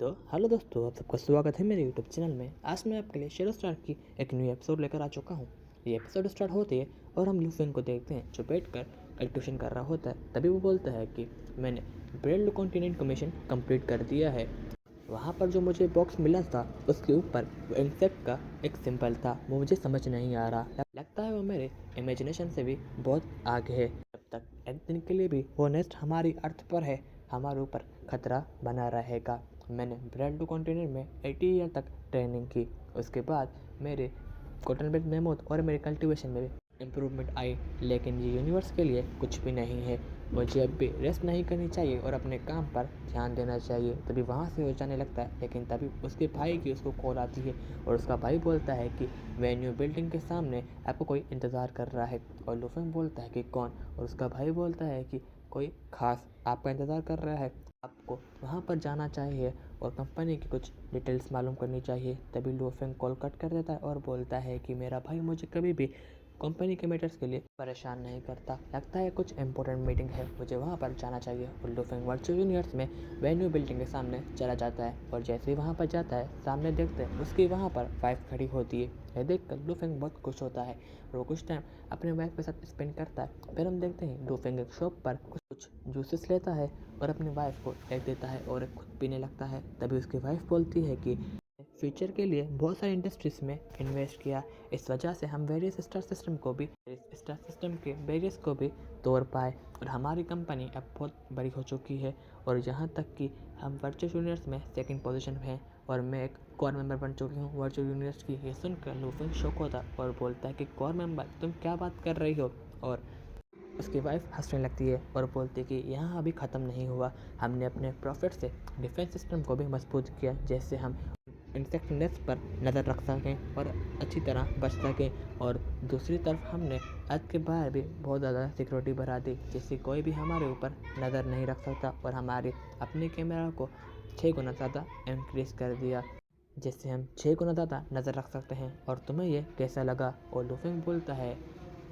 तो हेलो दोस्तों, आप सबका स्वागत है मेरे यूट्यूब चैनल में। आज मैं आपके लिए शेरो स्टार की एक न्यू एपिसोड लेकर आ चुका हूँ। ये एपिसोड स्टार्ट होते है और हम लूफेंग को देखते हैं जो बैठकर कैलकुलेशन कर रहा होता है। तभी वो बोलता है कि मैंने ब्रेड कॉन्टिनेंट का मिशन कंप्लीट कर दिया है। वहाँ पर जो मुझे बॉक्स मिला था उसके ऊपर वो इंसेक्ट का एक सिंबल था। वो मुझे समझ नहीं आ रहा, लगता है वो मेरे इमेजिनेशन से भी बहुत आगे है। जब तक एक दिन के लिए भी वो नेस्ट हमारी अर्थ पर है, हमारे ऊपर खतरा बना रहेगा। मैंने ब्रेड कॉन्टिनेंट में 80 ईयर तक ट्रेनिंग की। उसके बाद मेरे कॉटन बेड मेमोथ और मेरे कल्टीवेशन में भी इम्प्रूवमेंट आई, लेकिन ये यूनिवर्स के लिए कुछ भी नहीं है। मुझे अब भी रेस्ट नहीं करनी चाहिए और अपने काम पर ध्यान देना चाहिए। तभी वहाँ से वो जाने लगता है, लेकिन तभी उसके भाई की उसको कॉल आती है और उसका भाई बोलता है कि वेन्यू बिल्डिंग के सामने आपको कोई इंतज़ार कर रहा है। और लुफेंग बोलता है कि कौन, और उसका भाई बोलता है कि कोई खास आपका इंतज़ार कर रहा है, आपको वहाँ पर जाना चाहिए और कंपनी की कुछ डिटेल्स मालूम करनी चाहिए। तभी लुफेंग कॉल कट कर देता है और बोलता है कि मेरा भाई मुझे कभी भी कंपनी के मैटर्स के लिए परेशान नहीं करता, लगता है कुछ इंपॉर्टेंट मीटिंग है, मुझे वहाँ पर जाना चाहिए। और लुफेंग वर्चुअल यूनिवर्स में वेन्यू बिल्डिंग के सामने चला जाता है और जैसे ही वहाँ पर जाता है सामने देखते हैं उसकी वहाँ पर वाइफ खड़ी होती है। यह देखकर लुफेंग बहुत खुश होता है और वो कुछ टाइम अपने वाइफ के साथ स्पेंड करता है। फिर हम देखते हैं लुफेंग एक शॉप पर कुछ जूसेस लेता है और अपनी वाइफ को एक देता है और एक खुद पीने लगता है। तभी उसकी वाइफ बोलती है कि फ्यूचर के लिए बहुत सारी इंडस्ट्रीज में इन्वेस्ट किया, इस वजह से हम वेरियस स्टार सिस्टम के वेरियस को भी तोड़ पाए और हमारी कंपनी अब बहुत बड़ी हो चुकी है। और यहाँ तक कि हम वर्चुअल यूनिवर्स में सेकंड पोजीशन में हैं और मैं एक कोर मेंबर बन चुकी हूँ वर्चुअल यूनिवर्स की। ये सुनकर लूफिंग शॉक होता और बोलता है कि कोर मेंबर, तुम क्या बात कर रही हो। और उसकी वाइफ हंसने लगती है और बोलती है कि यहाँ अभी ख़त्म नहीं हुआ, हमने अपने प्रॉफिट से डिफेंस सिस्टम को भी मजबूत किया, जैसे हम इंसेक्ट नेस्ट पर नज़र रख सकें और अच्छी तरह बच सकें। और दूसरी तरफ हमने आज के बाहर भी बहुत ज़्यादा सिक्योरिटी बढ़ा दी, जिससे कोई भी हमारे ऊपर नज़र नहीं रख सकता, और हमारे अपने कैमरा को 6 गुना ज़्यादा इंक्रीज़ कर दिया, जिससे हम 6 गुना ज़्यादा नज़र रख सकते हैं। और तुम्हें ये कैसा लगा। और लुफिंग बोलता है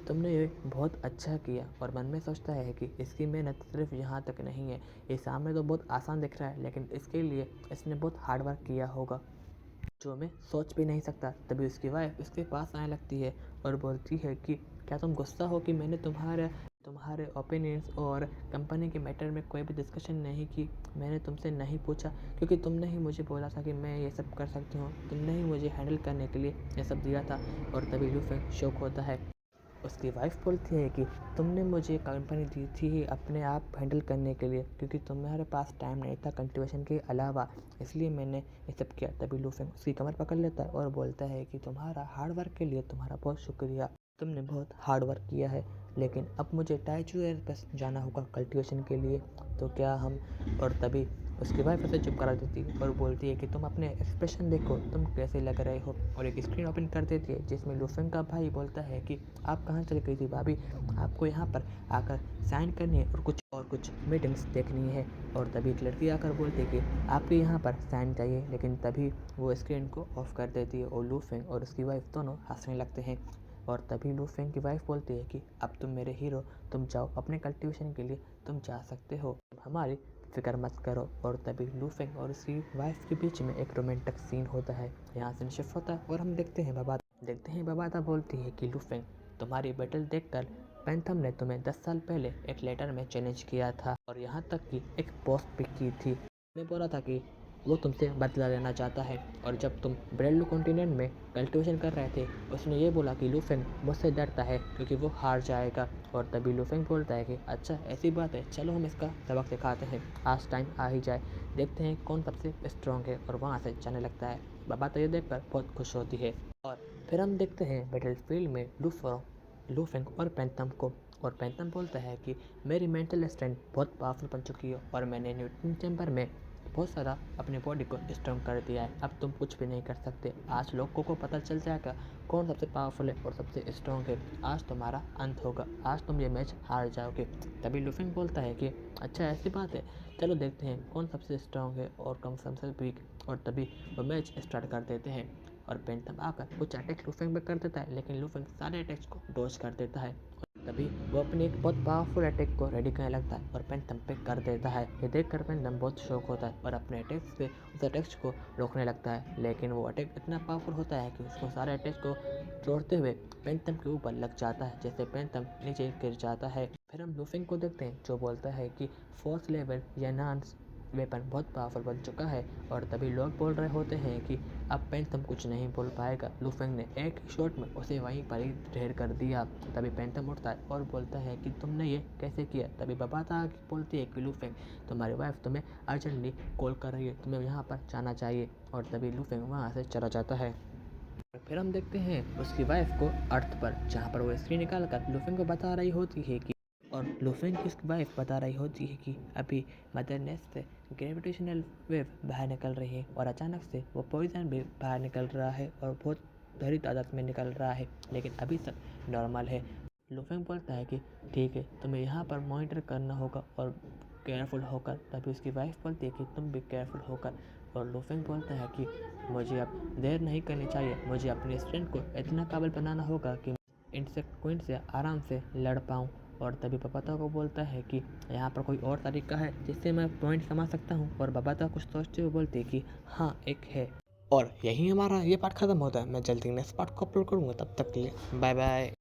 तुमने ये बहुत अच्छा किया, और मन में सोचता है कि इसकी मेहनत सिर्फ यहाँ तक नहीं है, ये सामने तो बहुत आसान दिख रहा है लेकिन इसके लिए इसने बहुत हार्ड वर्क किया होगा जो मैं सोच भी नहीं सकता। तभी उसकी वाइफ उसके पास आने लगती है और बोलती है कि क्या तुम गुस्सा हो कि मैंने तुम्हारे ओपिनियंस और कंपनी के मैटर में कोई भी डिस्कशन नहीं की। मैंने तुमसे नहीं पूछा क्योंकि तुमने ही मुझे बोला था कि मैं ये सब कर सकती हूँ, तुमने ही मुझे हैंडल करने के लिए ये सब दिया था। और तभी लूफेंग शौक होता है। उसकी वाइफ बोलती है कि तुमने मुझे कंपनी दी थी अपने आप हैंडल करने के लिए, क्योंकि तुम्हारे पास टाइम नहीं था कल्टीवेशन के अलावा, इसलिए मैंने ये सब किया। तभी लूफेंग उसकी कमर पकड़ लेता है और बोलता है कि तुम्हारा हार्ड वर्क के लिए तुम्हारा बहुत शुक्रिया, तुमने बहुत हार्ड वर्क किया है, लेकिन अब मुझे टाइचू एयरबेस जाना होगा कल्टीवेशन के लिए, तो क्या हम। और तभी उसकी वाइफ उसे चुप करा देती है और बोलती है कि तुम अपने एक्सप्रेशन देखो, तुम कैसे लग रहे हो। और एक स्क्रीन ओपन कर देती है जिसमें लुफेंग का भाई बोलता है कि आप कहाँ चली गई थी भाभी, आपको यहाँ पर आकर साइन करनी है और कुछ मीटिंग्स देखनी है। और तभी एक लड़की आकर बोलती है कि आपके यहाँ पर साइन चाहिए, लेकिन तभी वो स्क्रीन को ऑफ कर देती है और लुफेंग और उसकी वाइफ दोनों हंसने लगते हैं। और तभी लुफेंग की वाइफ बोलती है कि अब तुम मेरे हीरो, तुम जाओ अपने कल्टीवेशन के लिए, तुम जा सकते हो, हमारी फिक्र मत करो। और तभी लूफेंग और उसकी वाइफ के बीच में एक रोमांटिक सीन होता है। यहाँ से शिफ्ट होता है और हम देखते हैं बबाता बोलती है कि लूफेंग, तुम्हारी बैटल देखकर पैंथम ने तुम्हें 10 साल पहले एक लेटर में चैलेंज किया था और यहाँ तक कि एक पोस्ट पिक की थी। मैं बोला था कि वो तुमसे बदला लेना चाहता है, और जब तुम ब्रेड कॉन्टिनेंट में कल्टीवेशन कर रहे थे उसने ये बोला कि लूफेंग मुझसे डरता है क्योंकि वो हार जाएगा। और तभी लूफेंग बोलता है कि अच्छा ऐसी बात है, चलो हम इसका सबक सिखाते हैं, आज टाइम आ ही जाए, देखते हैं कौन सबसे स्ट्रॉन्ग है। और वहाँ से जाने लगता है। बाबा तो ये देखकर बहुत खुश होती है। और फिर हम देखते हैं बैटलफील्ड में लूफेंग और पैंथम को। और पैंथम बोलता है कि मेरी मेंटल स्ट्रेंथ बहुत पावरफुल बन चुकी है और मैंने न्यूटन चैम्बर में बहुत सारा अपने बॉडी को स्ट्रॉन्ग कर दिया है, अब तुम कुछ भी नहीं कर सकते। आज लोगों को पता चल जाएगा कौन सबसे पावरफुल है और सबसे स्ट्रॉन्ग है, आज तुम्हारा अंत होगा, आज तुम ये मैच हार जाओगे। तभी लुफिंग बोलता है कि अच्छा ऐसी बात है, चलो देखते हैं कौन सबसे स्ट्रॉन्ग है और कौन सबसे वीक। और तभी वो मैच स्टार्ट कर देते हैं और पेंटम आकर कुछ अटैक लुफिंग पे कर देता है, लेकिन लुफिंग सारे अटैक्स को डॉज कर देता है। तभी वो अपने एक बहुत पावरफुल अटैक को रेडी करने लगता है और पेंथम पे कर देता है। ये देखकर पेंथम बहुत शौक होता है और अपने अटैक से उस अटैक को रोकने लगता है, लेकिन वो अटैक इतना पावरफुल होता है कि उसको सारे अटैक को तोड़ते हुए पेंथम के ऊपर लग जाता है, जैसे पेंथम नीचे गिर जाता है। फिर हम लूफिंग को देखते हैं जो बोलता है कि फोर्थ लेवल या नान्स वेपन बहुत पावरफुल बन चुका है और तभी लोग बोल रहे होते हैं कि अब पेंथम कुछ नहीं बोल पाएगा। लूफिंग ने एक शॉट में उसे वहीं पर ही ढेर कर दिया। तभी पेंथम उठता है और बोलता है कि तुमने ये कैसे किया। तभी बबाता बोलती है कि लूफिंग, तुम्हारी वाइफ तुम्हें अर्जेंटली कॉल कर रही है, तुम्हें यहाँ पर जाना चाहिए। और तभी लूफिंग वहाँ से चला जाता है। फिर हम देखते हैं उसकी वाइफ को अर्थ पर, जहाँ पर वो स्क्रीन निकाल कर लूफिंग को बता रही होती है कि और लूफिंग की उसकी वाइफ बता रही होती है कि अभी मदर नेस्ट से ग्रेविटेशनल वेव बाहर निकल रही है और अचानक से वो पॉइजन भी बाहर निकल रहा है और बहुत बड़ी तादाद में निकल रहा है, लेकिन अभी सब नॉर्मल है। लूफिंग बोलता है कि ठीक है, तुम्हें यहाँ पर मॉनिटर करना होगा और केयरफुल होकर। तभी उसकी वाइफ बोलती है कि तुम भी केयरफुल होकर। और लूफिंग बोलता है कि मुझे अब देर नहीं करनी चाहिए, मुझे अपने स्टूडेंट को इतना काबिल बनाना होगा कि इंसेक्ट क्वीन से आराम से लड़ पाऊँ। और तभी बबाता को बोलता है कि यहाँ पर कोई और तरीका है जिससे मैं पॉइंट कमा सकता हूँ। और बबाता कुछ सोचते हुए बोलती है कि हाँ, एक है। और यही हमारा ये पार्ट खत्म होता है। मैं जल्दी नेक्स्ट पार्ट को अपलोड करूँगा, तब तक के लिए बाय बाय।